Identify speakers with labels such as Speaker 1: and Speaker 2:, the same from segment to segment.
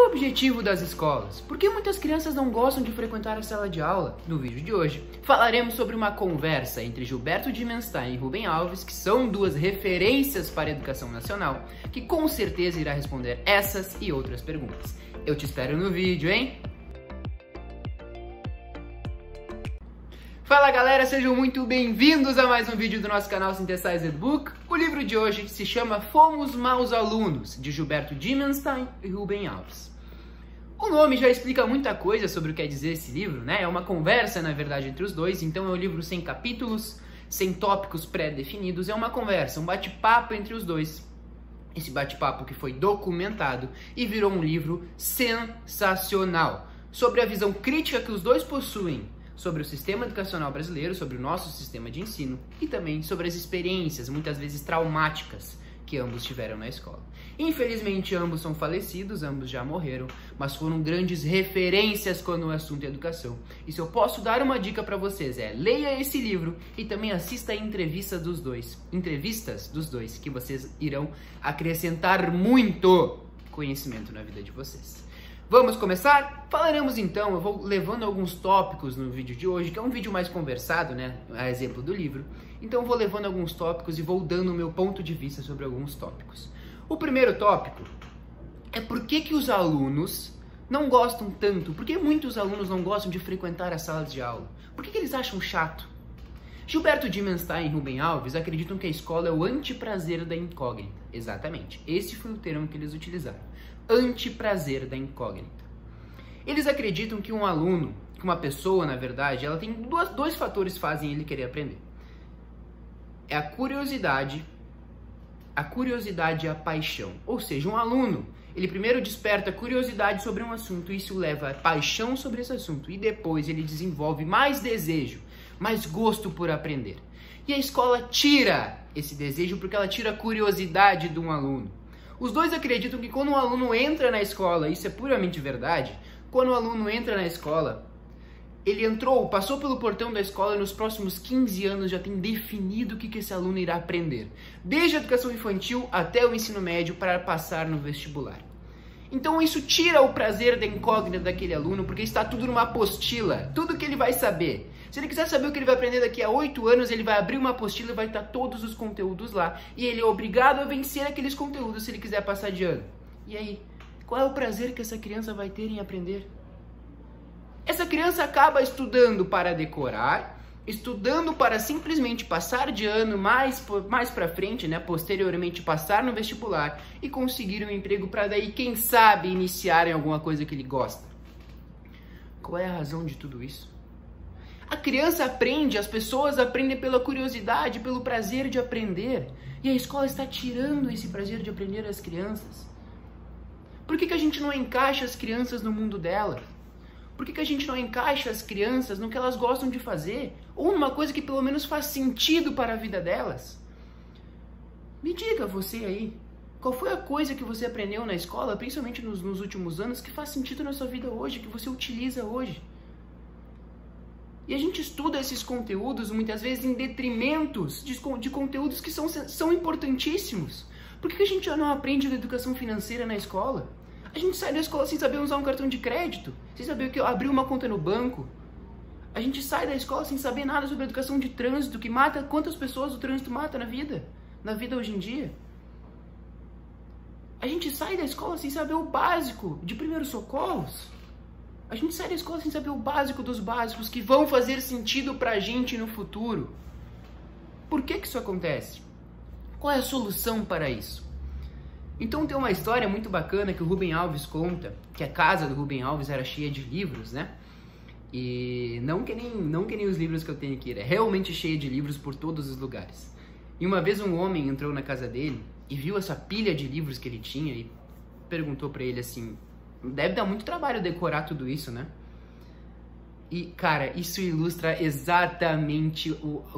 Speaker 1: o objetivo das escolas? Por que muitas crianças não gostam de frequentar a sala de aula? No vídeo de hoje, falaremos sobre uma conversa entre Gilberto Dimenstein e Rubem Alves, que são duas referências para a educação nacional, que com certeza irá responder essas e outras perguntas. Eu te espero no vídeo, hein? Fala galera, sejam muito bem-vindos a mais um vídeo do nosso canal Synthesized Book. O livro de hoje se chama Fomos Maus Alunos, de Gilberto Dimenstein e Rubem Alves. O nome já explica muita coisa sobre o que quer dizer esse livro, né? É uma conversa, na verdade, entre os dois, então é um livro sem capítulos, sem tópicos pré-definidos, é uma conversa, um bate-papo entre os dois. Esse bate-papo que foi documentado e virou um livro sensacional, sobre a visão crítica que os dois possuem sobre o sistema educacional brasileiro, sobre o nosso sistema de ensino e também sobre as experiências, muitas vezes traumáticas, que ambos tiveram na escola. Infelizmente, ambos são falecidos, ambos já morreram, mas foram grandes referências quando o assunto é educação. E se eu posso dar uma dica para vocês leia esse livro e também assista a entrevistas dos dois, que vocês irão acrescentar muito conhecimento na vida de vocês. Vamos começar? Falaremos então, eu vou levando alguns tópicos no vídeo de hoje, que é um vídeo mais conversado, né, a exemplo do livro. Então eu vou levando alguns tópicos e vou dando o meu ponto de vista sobre alguns tópicos. O primeiro tópico é por que os alunos não gostam tanto, por que muitos alunos não gostam de frequentar as salas de aula? Por que eles acham chato? Gilberto Dimenstein e Rubem Alves acreditam que a escola é o anteprazer da incógnita. Exatamente, esse foi o termo que eles utilizaram. Anteprazer da incógnita. Eles acreditam que um aluno, que uma pessoa, na verdade, ela tem dois fatores que fazem ele querer aprender. É a curiosidade e a paixão. Ou seja, um aluno, ele primeiro desperta curiosidade sobre um assunto, e isso leva a paixão sobre esse assunto, e depois ele desenvolve mais desejo, mais gosto por aprender. E a escola tira esse desejo porque ela tira a curiosidade de um aluno. Os dois acreditam que quando um aluno entra na escola, isso é puramente verdade, quando o aluno entra na escola, ele entrou, passou pelo portão da escola e nos próximos 15 anos já tem definido o que esse aluno irá aprender, desde a educação infantil até o ensino médio para passar no vestibular. Então isso tira o prazer da incógnita daquele aluno, porque está tudo numa apostila, tudo que ele vai saber. Se ele quiser saber o que ele vai aprender daqui a 8 anos, ele vai abrir uma apostila e vai estar todos os conteúdos lá. E ele é obrigado a vencer aqueles conteúdos se ele quiser passar de ano. E aí, qual é o prazer que essa criança vai ter em aprender? Essa criança acaba estudando para decorar, estudando para simplesmente passar de ano mais para frente, né, posteriormente passar no vestibular e conseguir um emprego para daí, quem sabe, iniciar em alguma coisa que ele gosta. Qual é a razão de tudo isso? A criança aprende, as pessoas aprendem pela curiosidade, pelo prazer de aprender. E a escola está tirando esse prazer de aprender às crianças. Por que a gente não encaixa as crianças no mundo delas? Por que a gente não encaixa as crianças no que elas gostam de fazer? Ou numa coisa que pelo menos faz sentido para a vida delas? Me diga você aí, qual foi a coisa que você aprendeu na escola, principalmente nos últimos anos, que faz sentido na sua vida hoje, que você utiliza hoje? E a gente estuda esses conteúdos, muitas vezes, em detrimento de conteúdos que são importantíssimos. Por que a gente já não aprende a educação financeira na escola? A gente sai da escola sem saber usar um cartão de crédito, sem saber o que abrir uma conta no banco. A gente sai da escola sem saber nada sobre a educação de trânsito, que mata quantas pessoas o trânsito mata na vida hoje em dia. A gente sai da escola sem saber o básico de primeiros socorros. A gente sai da escola sem saber o básico dos básicos que vão fazer sentido pra gente no futuro. Por que isso acontece? Qual é a solução para isso? Então tem uma história muito bacana que o Rubem Alves conta, que a casa do Rubem Alves era cheia de livros, né? E não que nem os livros que eu tenho aqui, era realmente cheia de livros por todos os lugares. E uma vez um homem entrou na casa dele e viu essa pilha de livros que ele tinha e perguntou pra ele assim: deve dar muito trabalho decorar tudo isso, né? E, cara, isso ilustra exatamente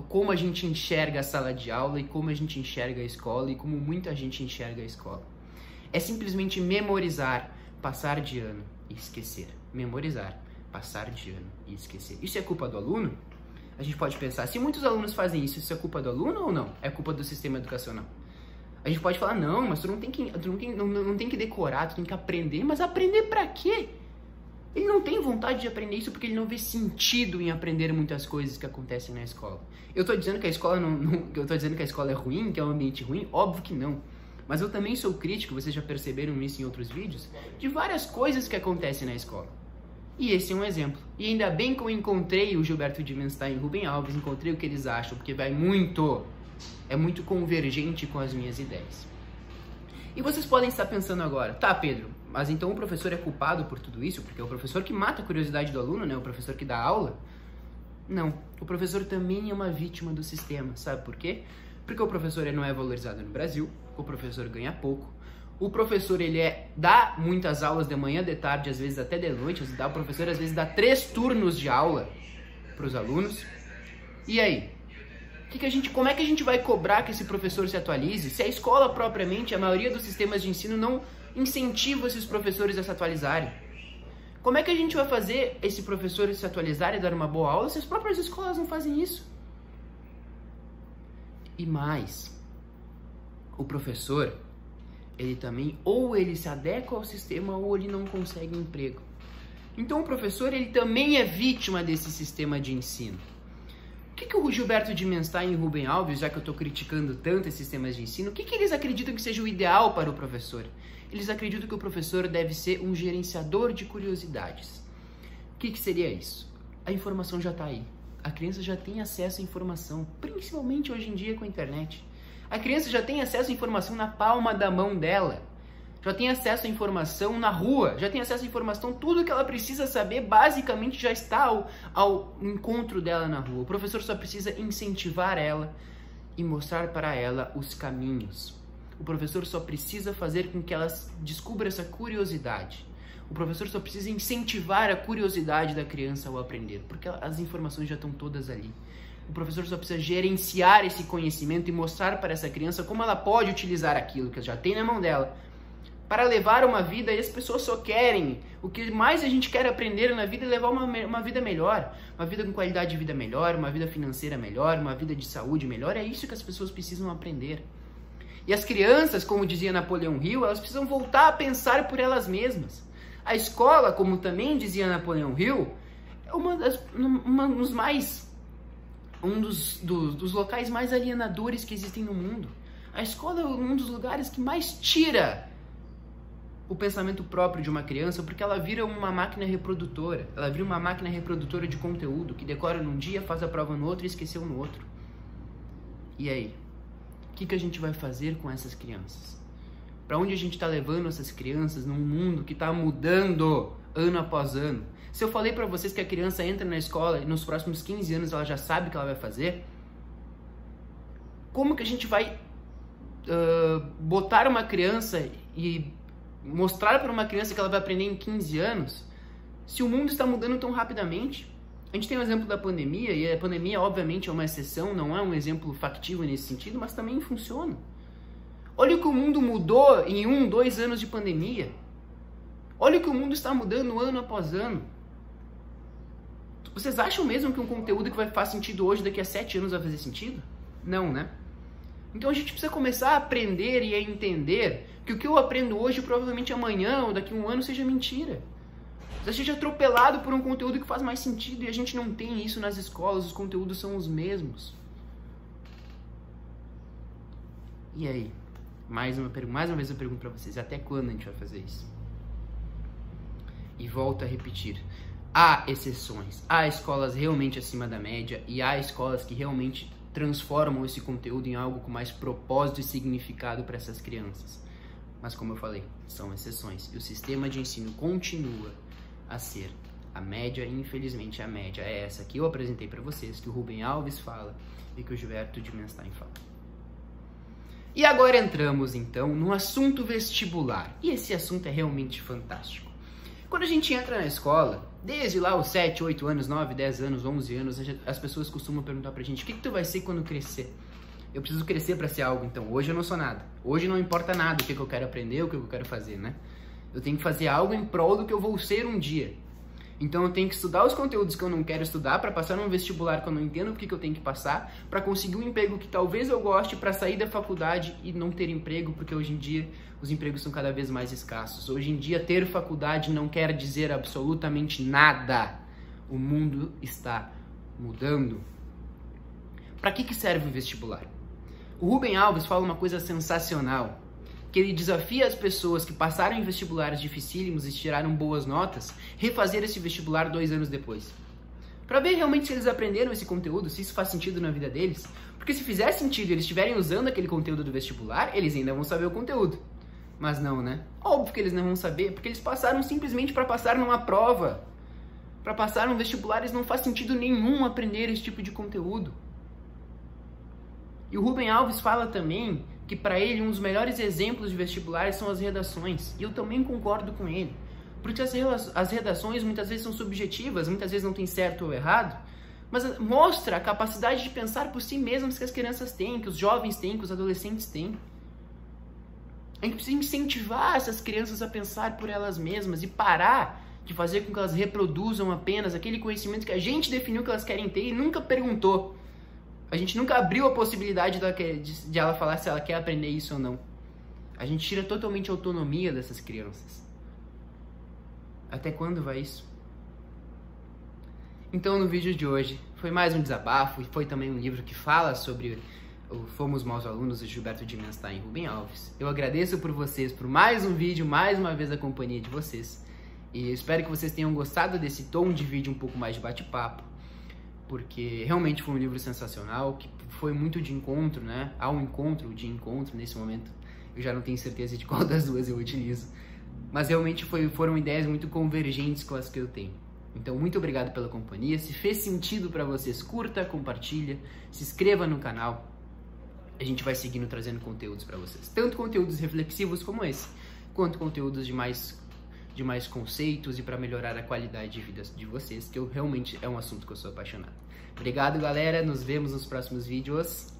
Speaker 1: como a gente enxerga a sala de aula e como a gente enxerga a escola e como muita gente enxerga a escola. É simplesmente memorizar, passar de ano e esquecer. Memorizar, passar de ano e esquecer. Isso é culpa do aluno? A gente pode pensar, se muitos alunos fazem isso, isso é culpa do aluno ou não? É culpa do sistema educacional? A gente pode falar, não, mas tu não tem que decorar, tu tem que aprender. Mas aprender pra quê? Ele não tem vontade de aprender isso porque ele não vê sentido em aprender muitas coisas que acontecem na escola. Eu tô dizendo que a escola eu tô dizendo que a escola é ruim, que é um ambiente ruim? Óbvio que não. Mas eu também sou crítico, vocês já perceberam isso em outros vídeos, de várias coisas que acontecem na escola. E esse é um exemplo. E ainda bem que eu encontrei o Gilberto Dimenstein e o Rubem Alves, encontrei o que eles acham, porque é muito convergente com as minhas ideias. E vocês podem estar pensando agora, tá, Pedro, mas então o professor é culpado por tudo isso? Porque é o professor que mata a curiosidade do aluno, né? O professor que dá aula? Não, o professor também é uma vítima do sistema, sabe por quê? Porque o professor não é valorizado no Brasil, o professor ganha pouco, o professor dá muitas aulas de manhã, de tarde, às vezes até de noite, o professor às vezes dá 3 turnos de aula para os alunos. E aí? Como é que a gente vai cobrar que esse professor se atualize se a escola propriamente, a maioria dos sistemas de ensino não incentiva esses professores a se atualizarem? Como é que a gente vai fazer esse professor se atualizar e dar uma boa aula se as próprias escolas não fazem isso? E mais, o professor, ele também, ou ele se adequa ao sistema ou ele não consegue emprego. Então o professor, ele também é vítima desse sistema de ensino. O que o Gilberto Dimenstein e o Rubem Alves, já que eu estou criticando tanto esses sistemas de ensino, o que eles acreditam que seja o ideal para o professor? Eles acreditam que o professor deve ser um gerenciador de curiosidades. O que seria isso? A informação já está aí. A criança já tem acesso à informação, principalmente hoje em dia com a internet. A criança já tem acesso à informação na palma da mão dela. Já tem acesso à informação na rua, já tem acesso à informação, tudo que ela precisa saber basicamente já está ao encontro dela na rua. O professor só precisa incentivar ela e mostrar para ela os caminhos. O professor só precisa fazer com que ela descubra essa curiosidade. O professor só precisa incentivar a curiosidade da criança ao aprender, porque as informações já estão todas ali. O professor só precisa gerenciar esse conhecimento e mostrar para essa criança como ela pode utilizar aquilo que já tem na mão dela para levar uma vida, e as pessoas só querem, o que mais a gente quer aprender na vida é levar uma vida melhor, uma vida com qualidade de vida melhor, uma vida financeira melhor, uma vida de saúde melhor, é isso que as pessoas precisam aprender. E as crianças, como dizia Napoleão Hill, elas precisam voltar a pensar por elas mesmas. A escola, como também dizia Napoleão Hill, é um dos locais mais alienadores que existem no mundo. A escola é um dos lugares que mais tira o pensamento próprio de uma criança, porque ela vira uma máquina reprodutora. Ela vira uma máquina reprodutora de conteúdo, que decora num dia, faz a prova no outro e esqueceu no outro. E aí? O que a gente vai fazer com essas crianças? Para onde a gente está levando essas crianças num mundo que está mudando ano após ano? Se eu falei para vocês que a criança entra na escola e nos próximos 15 anos ela já sabe o que ela vai fazer, como que a gente vai botar uma criança e mostrar para uma criança que ela vai aprender em 15 anos, se o mundo está mudando tão rapidamente? A gente tem o exemplo da pandemia, e a pandemia obviamente é uma exceção, não é um exemplo factível nesse sentido, mas também funciona. Olha o que o mundo mudou em 1, 2 anos de pandemia. Olha o que o mundo está mudando ano após ano. Vocês acham mesmo que um conteúdo que faz sentido hoje, daqui a 7 anos vai fazer sentido? Não, né? Então a gente precisa começar a aprender e a entender que o que eu aprendo hoje, provavelmente amanhã ou daqui a 1 ano, seja mentira. A gente é atropelado por um conteúdo que faz mais sentido e a gente não tem isso nas escolas, os conteúdos são os mesmos. E aí? Mais uma vez eu pergunto para vocês, até quando a gente vai fazer isso? E volto a repetir, há exceções, há escolas realmente acima da média e há escolas que realmente transformam esse conteúdo em algo com mais propósito e significado para essas crianças. Mas como eu falei, são exceções. E o sistema de ensino continua a ser a média, e infelizmente a média é essa que eu apresentei para vocês, que o Rubem Alves fala e que o Gilberto Dimenstein fala. E agora entramos então no assunto vestibular. E esse assunto é realmente fantástico. Quando a gente entra na escola, desde lá os 7, 8 anos, 9, 10 anos, 11 anos, as pessoas costumam perguntar pra gente, o que tu vai ser quando crescer? Eu preciso crescer pra ser algo, então hoje eu não sou nada. Hoje não importa nada o que eu quero aprender, o que eu quero fazer, né? Eu tenho que fazer algo em prol do que eu vou ser um dia. Então eu tenho que estudar os conteúdos que eu não quero estudar para passar num vestibular que eu não entendo o que eu tenho que passar, para conseguir um emprego que talvez eu goste, para sair da faculdade e não ter emprego, porque hoje em dia os empregos são cada vez mais escassos. Hoje em dia ter faculdade não quer dizer absolutamente nada. O mundo está mudando. Para que serve o vestibular? O Rubem Alves fala uma coisa sensacional, que ele desafia as pessoas que passaram em vestibulares dificílimos e tiraram boas notas, refazer esse vestibular 2 anos depois. Para ver realmente se eles aprenderam esse conteúdo, se isso faz sentido na vida deles. Porque se fizer sentido e eles estiverem usando aquele conteúdo do vestibular, eles ainda vão saber o conteúdo. Mas não, né? Óbvio que eles não vão saber, porque eles passaram simplesmente para passar numa prova. Para passar num vestibular, eles não faz sentido nenhum aprender esse tipo de conteúdo. E o Rubem Alves fala também que para ele um dos melhores exemplos de vestibulares são as redações. E eu também concordo com ele. Porque as redações muitas vezes são subjetivas, muitas vezes não tem certo ou errado, mas mostra a capacidade de pensar por si mesmas que as crianças têm, que os jovens têm, que os adolescentes têm. A gente precisa incentivar essas crianças a pensar por elas mesmas e parar de fazer com que elas reproduzam apenas aquele conhecimento que a gente definiu que elas querem ter e nunca perguntou. A gente nunca abriu a possibilidade de ela falar se ela quer aprender isso ou não. A gente tira totalmente a autonomia dessas crianças. Até quando vai isso? Então, no vídeo de hoje, foi mais um desabafo e foi também um livro que fala sobre o Fomos Maus Alunos, de Gilberto Dimenstein e Rubem Alves. Eu agradeço por vocês, por mais um vídeo, mais uma vez a companhia de vocês. E eu espero que vocês tenham gostado desse tom de vídeo um pouco mais de bate-papo, porque realmente foi um livro sensacional, que foi muito de encontro, né? Há um encontro, de encontro nesse momento. Eu já não tenho certeza de qual das duas eu utilizo. Mas realmente foram ideias muito convergentes com as que eu tenho. Então, muito obrigado pela companhia. Se fez sentido para vocês, curta, compartilha, se inscreva no canal. A gente vai seguindo trazendo conteúdos para vocês. Tanto conteúdos reflexivos como esse, quanto conteúdos de mais conceitos e para melhorar a qualidade de vida de vocês, que realmente é um assunto que eu sou apaixonado. Obrigado, galera. Nos vemos nos próximos vídeos.